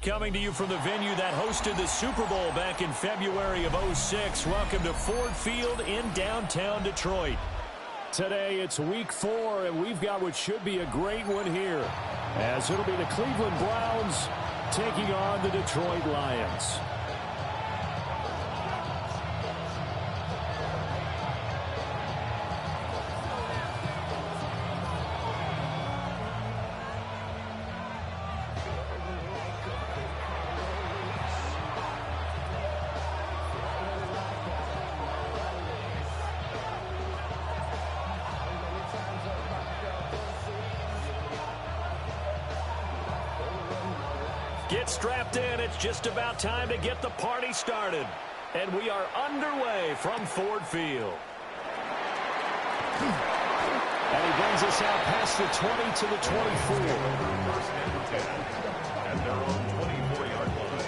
Coming to you from the venue that hosted the Super Bowl back in February of '06. Welcome to Ford Field in downtown Detroit. Today it's week 4, and we've got what should be a great one here, as it'll be the Cleveland Browns taking on the Detroit Lions. Get strapped in. It's just about time to get the party started. And we are underway from Ford Field. And he brings us out past the 20 to the 24. First and 10 at their own 24-yard line.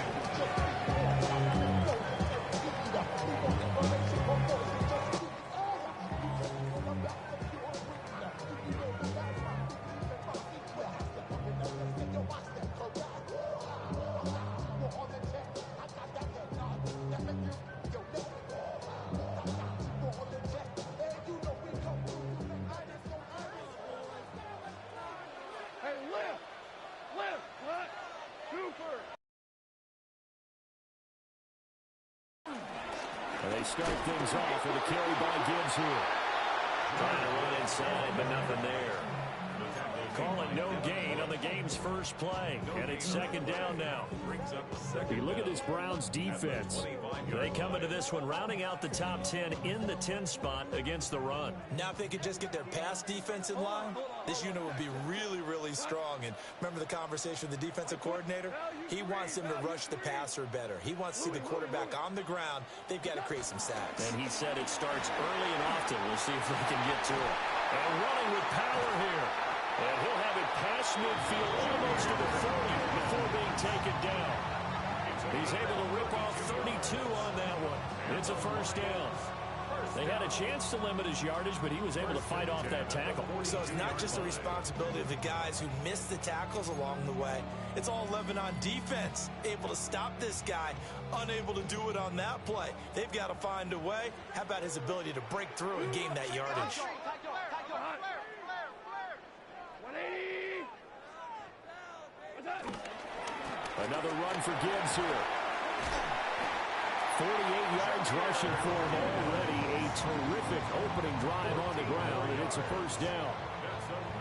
And they start things off with a carry by Gibbs here. Trying to run inside, but nothing there. Calling no gain on the game's first play. And it's second down now. You look at this Browns defense. They come into this one rounding out the top 10 in the 10 spot against the run. Now if they could just get their pass defense in line, this unit would be really, really strong. And remember the conversation with the defensive coordinator? He wants them to rush the passer better. He wants to see the quarterback on the ground. They've got to create some sacks. And he said it starts early and often. We'll see if they can get to it. And running with power here. And he'll have it past midfield almost to the 40 before being taken down. He's able to rip off 32 on that one. It's a first down. They had a chance to limit his yardage, but he was able to fight off that tackle. So it's not just the responsibility of the guys who missed the tackles along the way. It's all 11 on defense. Able to stop this guy, unable to do it on that play. They've got to find a way. How about his ability to break through and gain that yardage? Another run for Gibbs here. 48 yards rushing for him already. A terrific opening drive on the ground, and it's a first down.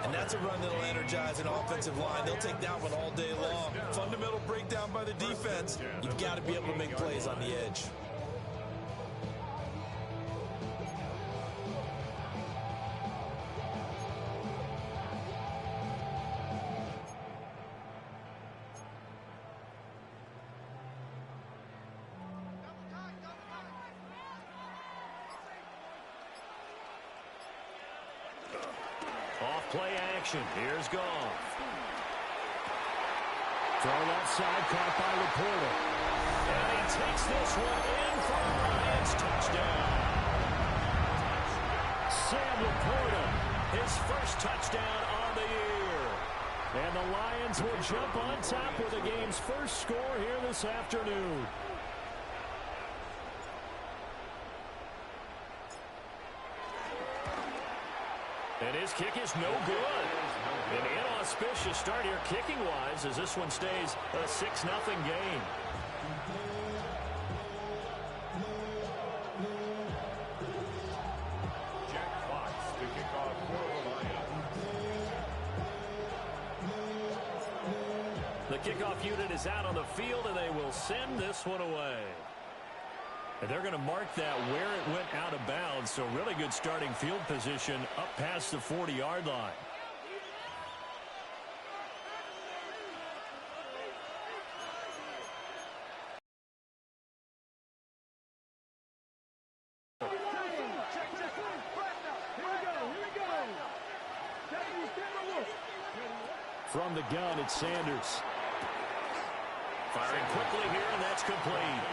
And that's a run that'll energize an offensive line. They'll take that one all day long. Fundamental breakdown by the defense. You've got to be able to make plays on the edge. Play action. Here's Goff. Throw left side, caught by Laporta. And he takes this one in for a Lions touchdown. Sam Laporta, his first touchdown on the year. And the Lions will jump on top with the game's first score here this afternoon. And his kick is no good. An inauspicious start here kicking-wise as this one stays a 6-0 game. Jack Fox to kick off for the Lions. The kickoff unit is out on the field, and they will send this one away. And they're going to mark that where it went out of bounds, so really good starting field position up past the 40-yard line. From the gun, it's Sanders. Firing quickly here, and that's complete.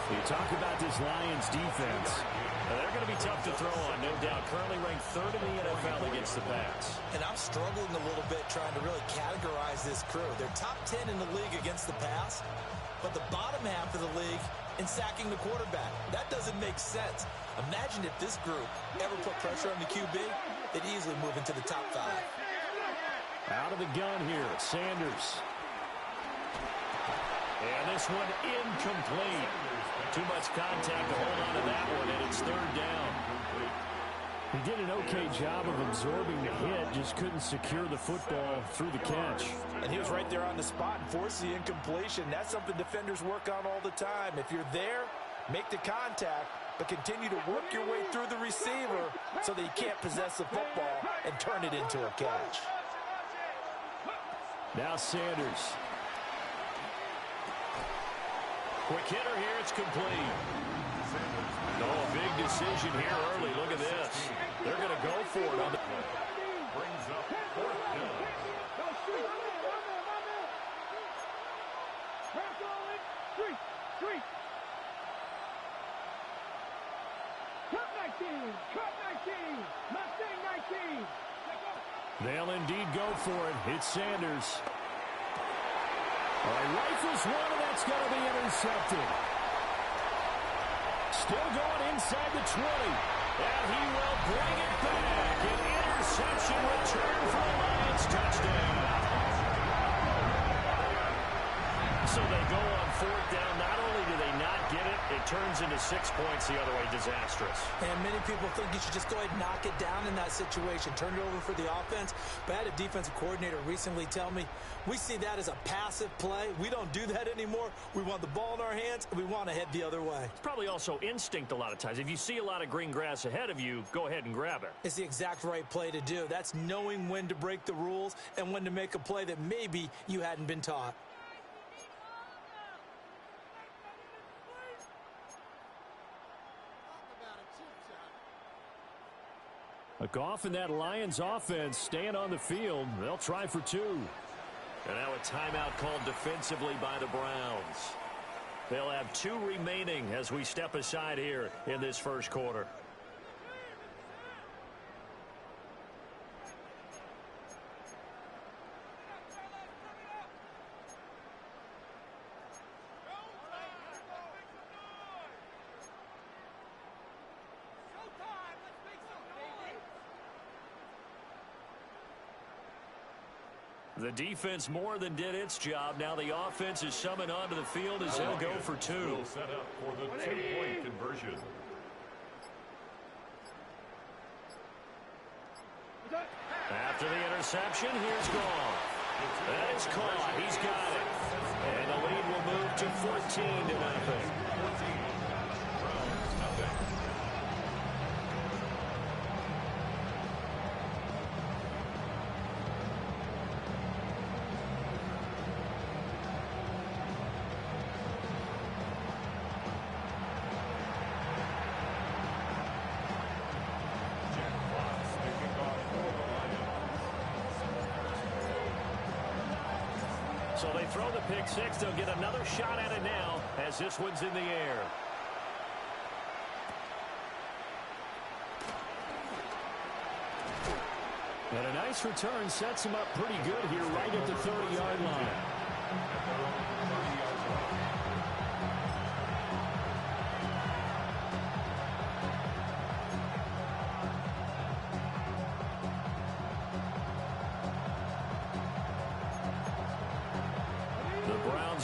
He Talk about this Lions defense. They're going to be tough to throw on, no doubt. Currently ranked third in the NFL against the pass. And I'm struggling a little bit trying to really categorize this crew. They're top 10 in the league against the pass, but the bottom half of the league in sacking the quarterback. That doesn't make sense. Imagine if this group ever put pressure on the QB, they'd easily move into the top 5. Out of the gun here, Sanders. And this one incomplete. Too much contact to hold on to that one, and it's third down. He did an okay job of absorbing the hit, just couldn't secure the football through the catch. And he was right there on the spot and forced the incompletion. That's something defenders work on all the time. If you're there, make the contact, but continue to work your way through the receiver so that you can't possess the football and turn it into a catch. Now Sanders. Quick hitter here, it's complete. Oh, a big decision here early. Look at this. They're going to go for it on the brings up fourth down. They'll indeed go for it. It's Sanders. All right, rifles one, and that's going to be intercepted. Still going inside the 20. And he will bring it back. An interception return for a Lions touchdown. So they go on fourth down. Not only do they not get it, it turns into 6 points the other way. Disastrous. And many people think you should just go ahead and knock it down in that situation. Turn it over for the offense. But I had a defensive coordinator recently tell me, we see that as a passive play. We don't do that anymore. We want the ball in our hands, and we want to head the other way. It's probably also instinct a lot of times. If you see a lot of green grass ahead of you, go ahead and grab it. It's the exact right play to do. That's knowing when to break the rules and when to make a play that maybe you hadn't been taught. A Goff and that Lions offense staying on the field. They'll try for 2. And now a timeout called defensively by the Browns. They'll have 2 remaining as we step aside here in this first quarter. The defense more than did its job. Now the offense is summoned onto the field as they'll go for 2. We'll set up for the 2-point conversion. After the interception, here's Goff. That is caught. He's got it. And the lead will move to 14-0. So they throw the pick six. They'll get another shot at it now as this one's in the air. And a nice return sets him up pretty good here right at the 30-yard line.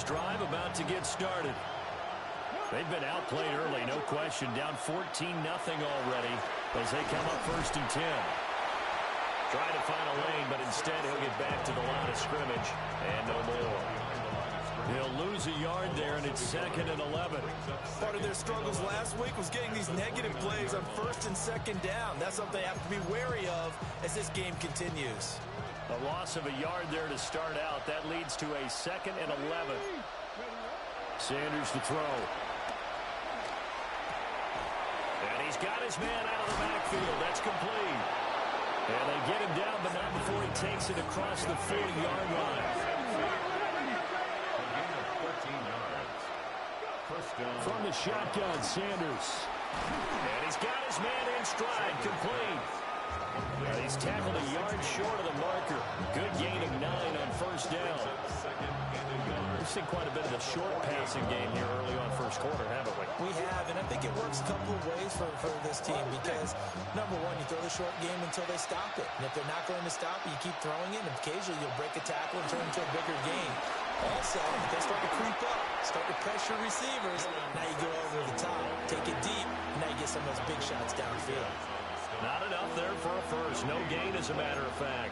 Drive about to get started. They've been outplayed early, no question. Down 14-0 already as they come up 1st and 10. Trying to find a lane, but instead he'll get back to the line of scrimmage and no more. He'll lose a yard there, and it's 2nd and 11. Part of their struggles last week was getting these negative plays on 1st and 2nd down. That's something they have to be wary of as this game continues. A loss of a yard there to start out. That leads to a 2nd and 11. Sanders to throw. And he's got his man out of the backfield. That's complete. And they get him down, but not before he takes it across the 40-yard line. From the shotgun, Sanders. And he's got his man in stride, complete. And he's tackled a yard short of the marker. Good gain of 9 on first down. We've seen quite a bit of the short passing game here early on first quarter, haven't we? We have, and I think it works a couple of ways for this team because, number one, you throw the short game until they stop it. And if they're not going to stop it, you keep throwing it, and occasionally you'll break a tackle and turn into a bigger gain. Also, if they start to creep up, start to pressure receivers, now you go over the top, take it deep, and now you get some of those big shots downfield. Not enough there for a first. No gain, as a matter of fact.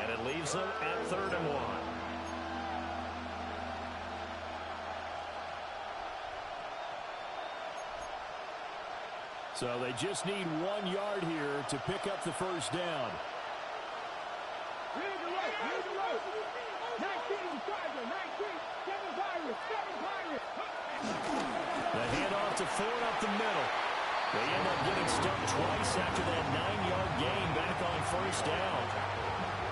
And it leaves them at 3rd and 1. So they just need 1 yard here to pick up the first down. The handoff to Ford up the middle. They end up getting stumped twice after that 9-yard gain back on first down.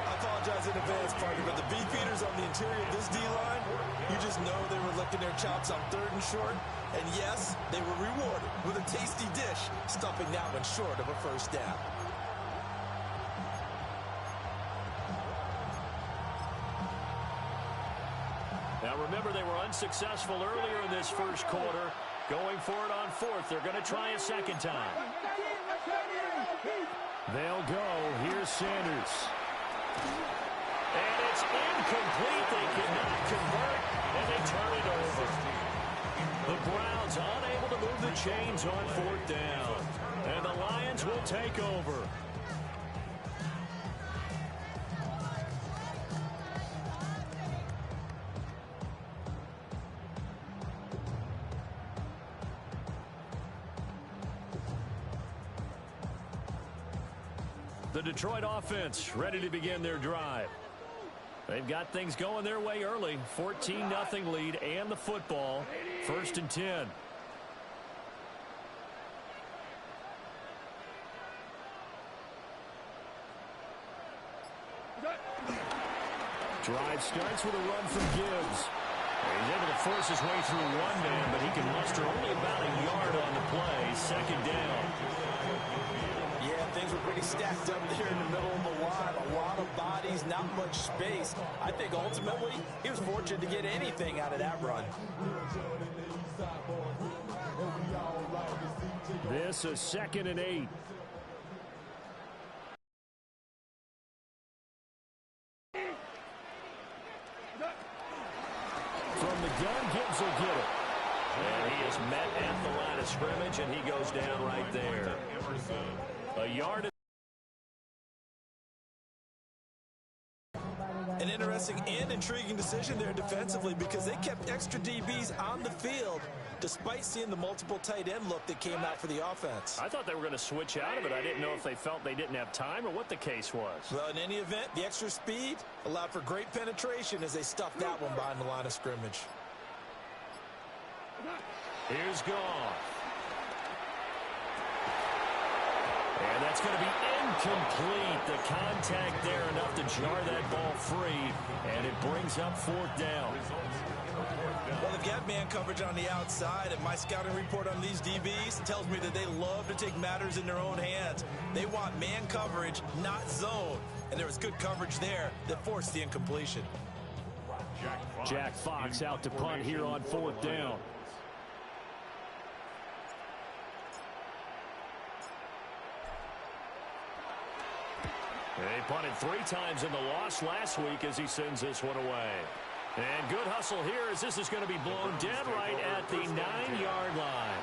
I apologize in advance, partner, but the beefeaters on the interior of this D-line, you just know they were licking their chops on 3rd and short. And yes, they were rewarded with a tasty dish, stuffing that one short of a first down. Now remember, they were unsuccessful earlier in this first quarter. Going for it on 4th. They're going to try a second time. They'll go. Here's Sanders. And it's incomplete. They cannot convert, and they turn it over. The Browns unable to move the chains on 4th down. And the Lions will take over. The Detroit offense ready to begin their drive. They've got things going their way early. 14-0 lead and the football. 1st and 10. Drive starts with a run from Gibbs. He's able to force his way through one man, but he can muster only about a yard on the play. 2nd down. Yeah, things were pretty stacked up there in the middle of the line. A lot of bodies, not much space. I think ultimately he was fortunate to get anything out of that run. This is 2nd and 8. From the gun, Gibbs will get it. And he is met at the line of scrimmage, and he goes down right there. A yard. An interesting and intriguing decision there defensively because they kept extra DBs on the field despite seeing the multiple tight end look that came out for the offense. I thought they were going to switch out of it. I didn't know if they felt they didn't have time or what the case was. Well, in any event, the extra speed allowed for great penetration as they stuffed that one behind the line of scrimmage. Here's Goff. And that's going to be incomplete. The contact there enough to jar that ball free, and it brings up 4th down. Well, they've got man coverage on the outside, and my scouting report on these DBs tells me that they love to take matters in their own hands. They want man coverage, not zone. And there was good coverage there that forced the incompletion. Jack Fox out to punt here on 4th down. They punted 3 times in the loss last week as he sends this one away. And good hustle here as this is going to be blown dead right at the 9-yard line.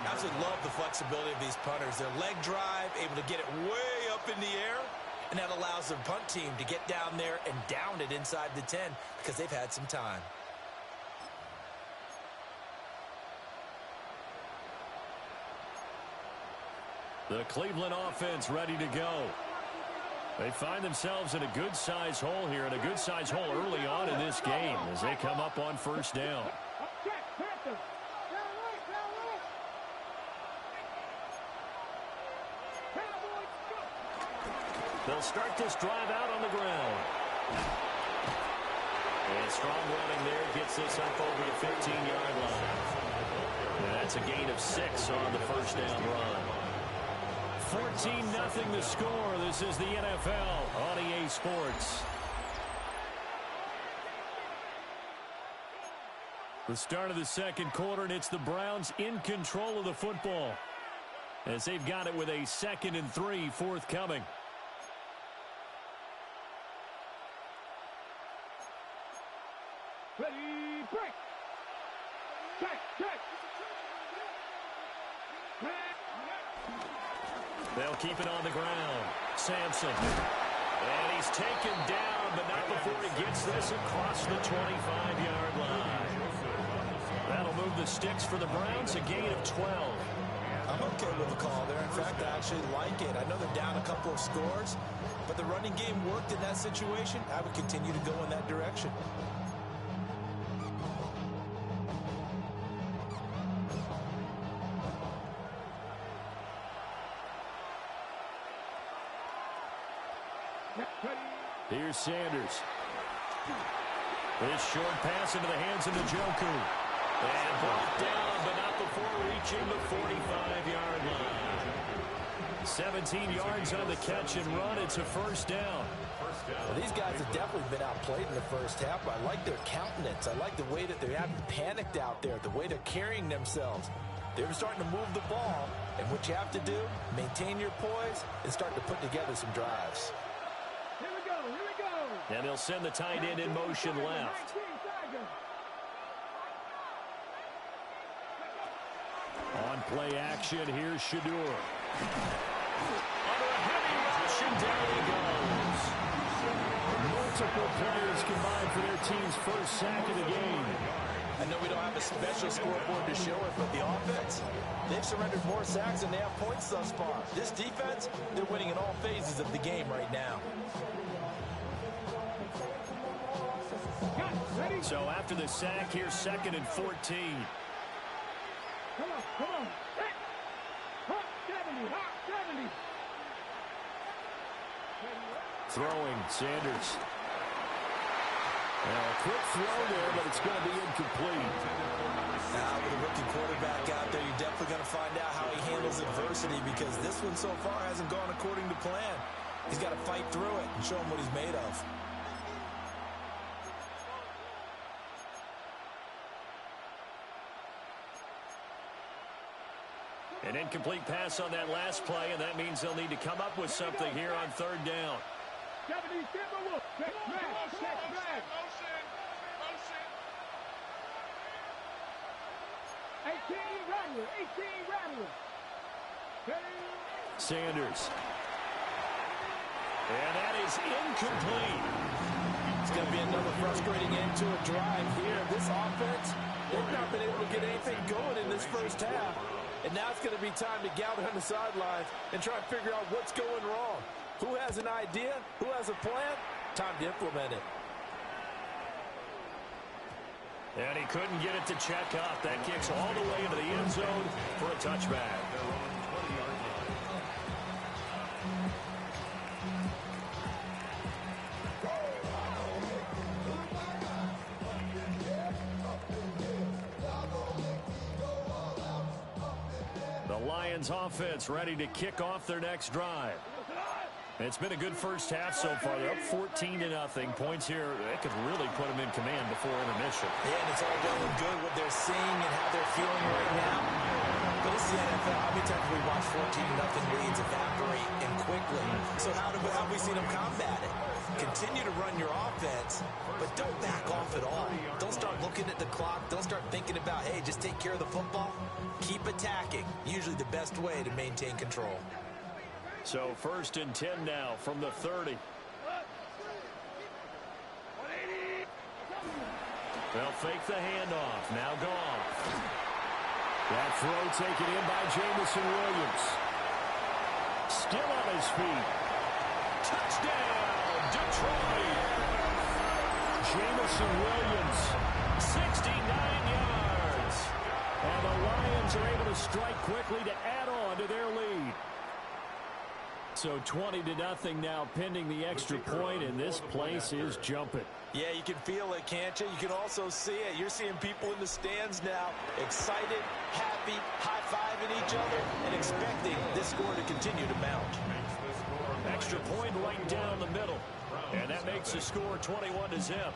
Absolutely love the flexibility of these punters. Their leg drive, able to get it way up in the air, and that allows their punt team to get down there and down it inside the 10 because they've had some time. The Cleveland offense ready to go. They find themselves in a good-sized hole here, and a good-sized hole early on in this game as they come up on 1st down. They'll start this drive out on the ground. And strong running there gets this up over the 15-yard line. And that's a gain of 6 on the first down run. 14-0 the score. This is the NFL on EA Sports. The start of the second quarter, and it's the Browns in control of the football as they've got it with a 2nd and 3 forthcoming. Ready, break. Check, check. They'll keep it on the ground. Sampson. And he's taken down, but not before he gets this across the 25-yard line. That'll move the sticks for the Browns, a gain of 12. I'm okay with the call there. In fact, I actually like it. I know they're down a couple of scores, but the running game worked in that situation. I would continue to go in that direction. Here's Sanders. This short pass into the hands of Njoku. And brought down, but not before reaching the 45-yard line. 17 yards on the catch and run. It's a first down. Well, these guys have definitely been outplayed in the first half. I like their countenance. I like the way that they haven't panicked out there, the way they're carrying themselves. They're starting to move the ball, and what you have to do, maintain your poise and start to put together some drives. Here we go, here we go. And they'll send the tight end in motion left. On play action, here's Shador. Under a heavy rush, and down he goes. Multiple players combined for their team's first sack of the game. I know we don't have a special scoreboard to show it, but the offense, they've surrendered more sacks than they have points thus far. This defense, they're winning in all phases of the game right now. So after the sack, here's 2nd and 14. Come on, come on. Hot 70, hot 70. Throwing, Sanders. Now a quick throw there, but it's going to be incomplete. Now with a rookie quarterback out there, you're definitely going to find out how he handles adversity, because this one so far hasn't gone according to plan. He's got to fight through it and show him what he's made of. An incomplete pass on that last play, and that means they'll need to come up with something here on 3rd down. 70, Timberwolves. Check back, check back. 18, Rattler, 18, Rattler. Sanders. And that is incomplete. It's going to be another frustrating end to a drive here. This offense, they've not been able to get anything going in this first half. And now it's going to be time to gather on the sidelines and try and figure out what's going wrong. Who has an idea? Who has a plan? Time to implement it. And he couldn't get it to check up. That kicks all the way into the end zone for a touchback. The Lions offense ready to kick off their next drive. It's been a good first half so far. They're up 14-0. Points here, that could really put them in command before intermission. Yeah, and it's all well and good what they're seeing and how they're feeling right now. But this is the NFL. How many times have we watched 14-0 leads evaporate and quickly? So how have we seen them combat it? Continue to run your offense, but don't back off at all. Don't start looking at the clock. Don't start thinking about, hey, just take care of the football. Keep attacking. Usually the best way to maintain control. So 1st and 10 now from the 30. They'll fake the handoff. Now Goff. That throw taken in by Jamison Williams. Still on his feet. Touchdown, Detroit. Jamison Williams, 69 yards. And the Lions are able to strike quickly to add on to their lead. So 20-0 now pending the extra point, and this place is jumping. Yeah, you can feel it, can't you? You can also see it. You're seeing people in the stands now, excited, happy, high-fiving each other, and expecting this score to continue to mount. Extra point right down the middle, and that makes the score 21-0.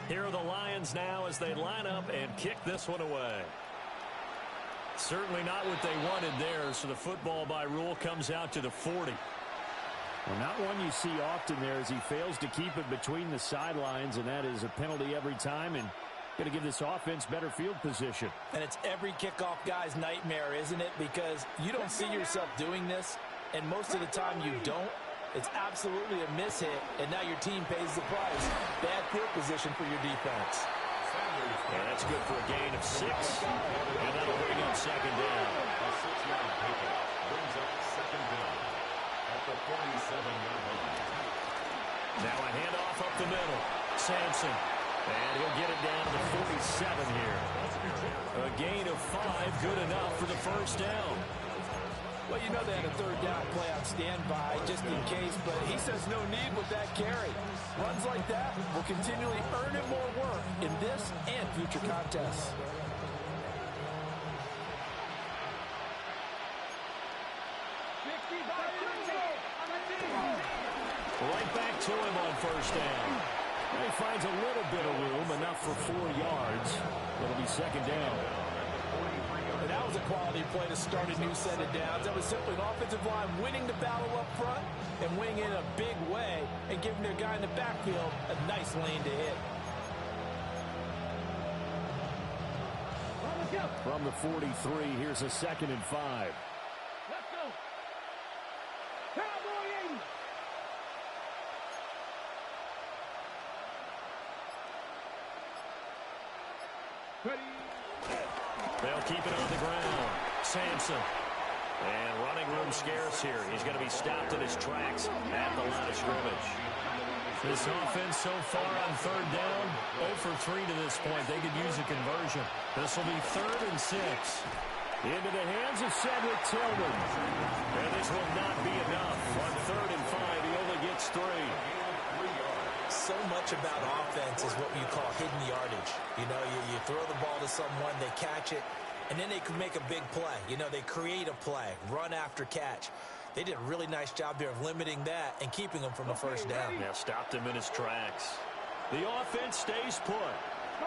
Here are the Lions now as they line up and kick this one away. Certainly not what they wanted there, so the football by rule comes out to the 40. Well, not one you see often there as he fails to keep it between the sidelines, and that is a penalty every time, and going to give this offense better field position. And it's every kickoff guy's nightmare, isn't it? Because you don't see yourself doing this, and most of the time you don't. It's absolutely a miss hit, and now your team pays the price. Bad field position for your defense. Yeah, that's good for a gain of 6, and that'll bring up second down. A 6-yard pickup brings up second down at the 47-yard line. Now a handoff up the middle. Sampson, and he'll get it down to the 47 here. A gain of 5, good enough for the first down. Well, you know they had a third down play on standby just in case, but he says no need with that carry. Runs like that will continually earn him more work in this and future contests. Right back to him on first down. He finds a little bit of room, enough for 4 yards. It'll be second down. And that was a quality play to start a new set of downs. That was simply an offensive line winning the battle up front and winning in a big way and giving their guy in the backfield a nice lane to hit. From the 43, here's a 2nd and 5. Let's go. Cowboy 80. Ready. They'll keep it on the ground. Sampson. And running room scarce here. He's going to be stopped in his tracks at the line of scrimmage. This offense so far on third down, 0 for 3 to this point. They could use a conversion. This will be 3rd and 6. Into the hands of Cedric Tillman. And this will not be enough. On 3rd and 5, he only gets 3. So much about offense is what you call hidden yardage. You know, you throw the ball to someone, they catch it, and then they can make a big play. You know, they create a play, run after catch. They did a really nice job there of limiting that and keeping him from a first down. Yeah, stopped him in his tracks. The offense stays put.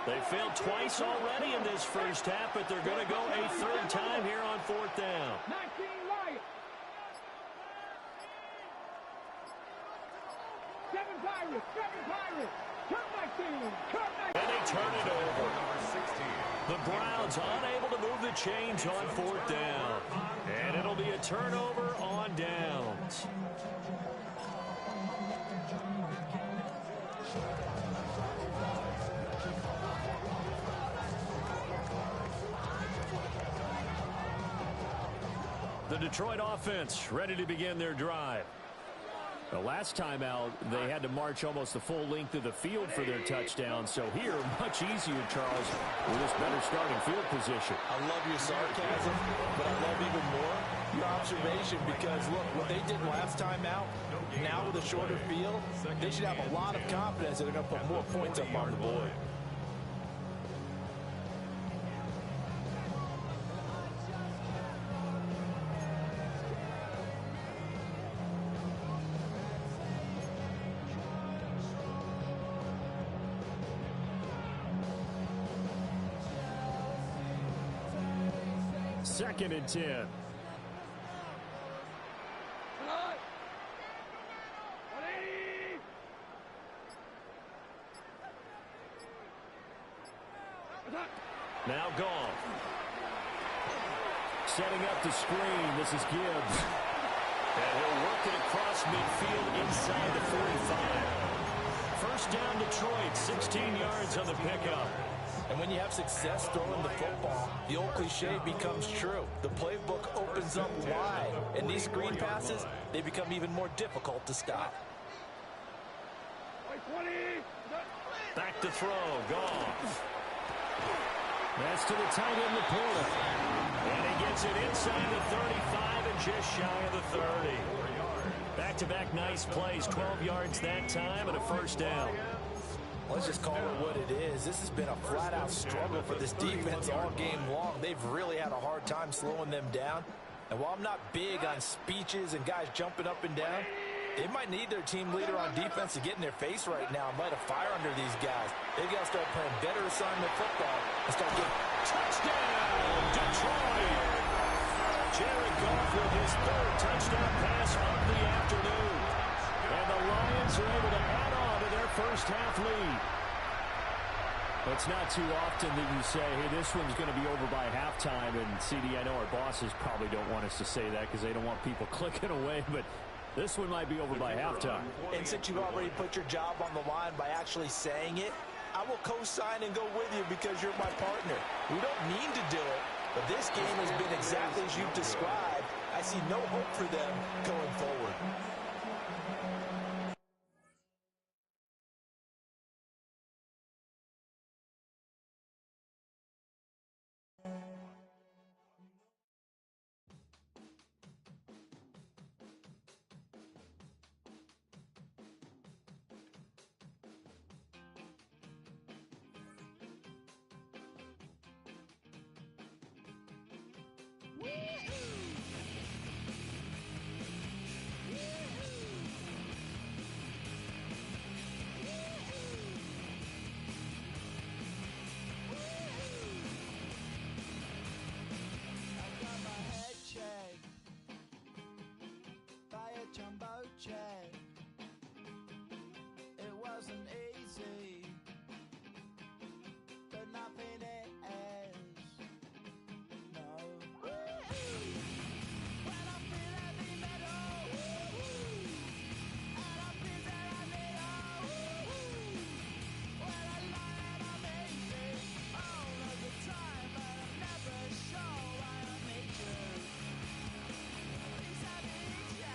They failed twice already in this first half, but they're going to go a 3rd time here on 4th down. 19 Lions. 7 Pirates. 7 Pirates. Turn 19. Turn 19. And they turn it over. The Browns unable to move the chains on 4th down. And it'll be a turnover on downs. The Detroit offense ready to begin their drive. The last time out, they had to march almost the full length of the field for their touchdown. So here, much easier, Charles, with this better starting field position. I love your sarcasm, but I love even more your observation because, look, what they did last time out, now with a shorter field, they should have a lot of confidence that they're going to put more points up on the board. Second and 10. Now gone. Setting up the screen. This is Gibbs. And he'll work it across midfield inside the 45. First down Detroit, 16 yards on the pickup. And when you have success throwing the football, the old cliche becomes true. The playbook opens up wide, and these screen passes, they become even more difficult to stop. Back to throw. Goff. That's to the tight end, Laporta. And he gets it inside the 35 and just shy of the 30. Back-to-back nice plays. 12 yards that time and a first down. Let's just call it what it is. This has been a flat-out struggle for this defense all game long. They've really had a hard time slowing them down. And while I'm not big on speeches and guys jumping up and down, they might need their team leader on defense to get in their face right now and light a fire under these guys. They've got to start playing better assignment football and start getting... Touchdown, Detroit! Jared Goff with his third touchdown pass of the afternoon. And the Lions are able to add on to their first half lead. It's not too often that you say, hey, this one's going to be over by halftime. And, CD, I know our bosses probably don't want us to say that because they don't want people clicking away. But this one might be over by halftime. And since you've already put your job on the line by actually saying it, I will co-sign and go with you because you're my partner. We don't mean to do it, but this game has been exactly as you've described. I see no hope for them going forward. It wasn't easy, but nothing is. No. When I feel heavy metal, and I feel that I need when I lie and I'm easy all of the time, but I'm never sure why I need you. Please I need you.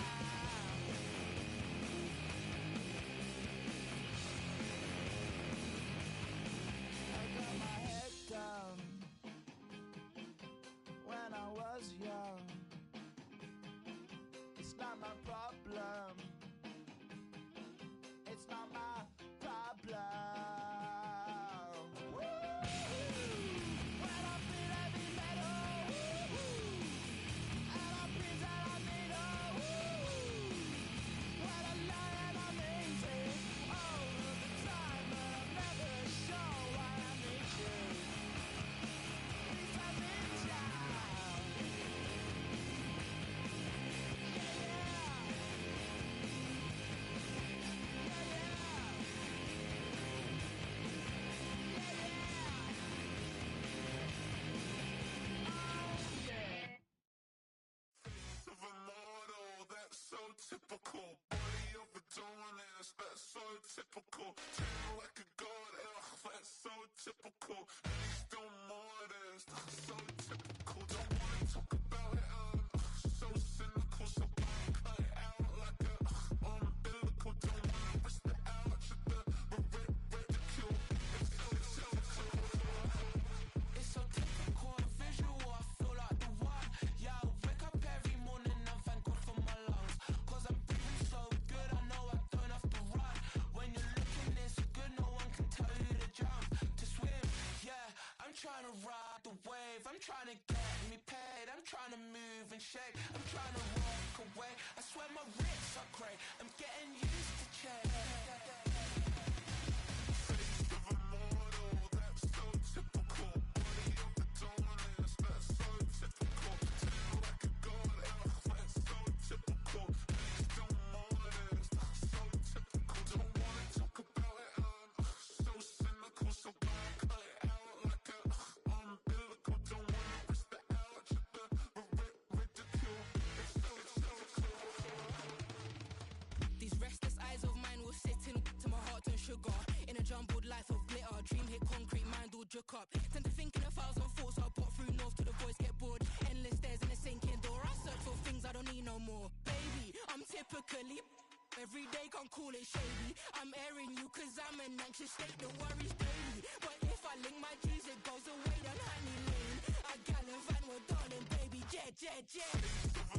When I was young, it's not my problem. It's not my problem. When I feel heavy metal, and I feel that I need when I lie and I'm easy all of the time, but I'm never sure why I need you. Please I need you. Of a model that's so typical. Body of a donut, that's so typical. Tell like a god, that's so typical. He's still modest, so typical. Don't wanna talk about it, so cynical. So cut it out like a umbilical. Don't wanna risk the ouch of the ridicule. It's so typical, visual, I feel like the one. Yeah, I wake up every morning and thank God for my lungs. Cause I'm breathing so good, I know I don't have to run. When you're looking this good, no one can tell you to jump, to swim. Yeah, I'm trying to ride the wave, I'm trying to get me paid, I'm trying to move and shake, I'm trying to walk away. I swear my wrists are great, I'm getting used to change. Of a model that's so typical. Body of a donut, that's so typical. Tell like a god, that's so typical. He's still modest, so typical. Don't wanna talk about it, so cynical. So cut it out like a umbilical. Don't wanna risk the ouch of the ridicule. These restless eyes of mine will sit in to my heart and sugar. In a jumbled life of glitter, dream hit concrete, mind all jook up. Tend to think in 1,000 thoughts, I'll put through north to the voice, get bored. Endless stairs in a sinking door, I search for things I don't need no more. Baby, I'm typically Every day can't call it shady. I'm airing you cause I'm an anxious state that worries daily. But if I link my G's, it goes away down Honey Lane. I gallivant with darling baby, jet, jet, jet.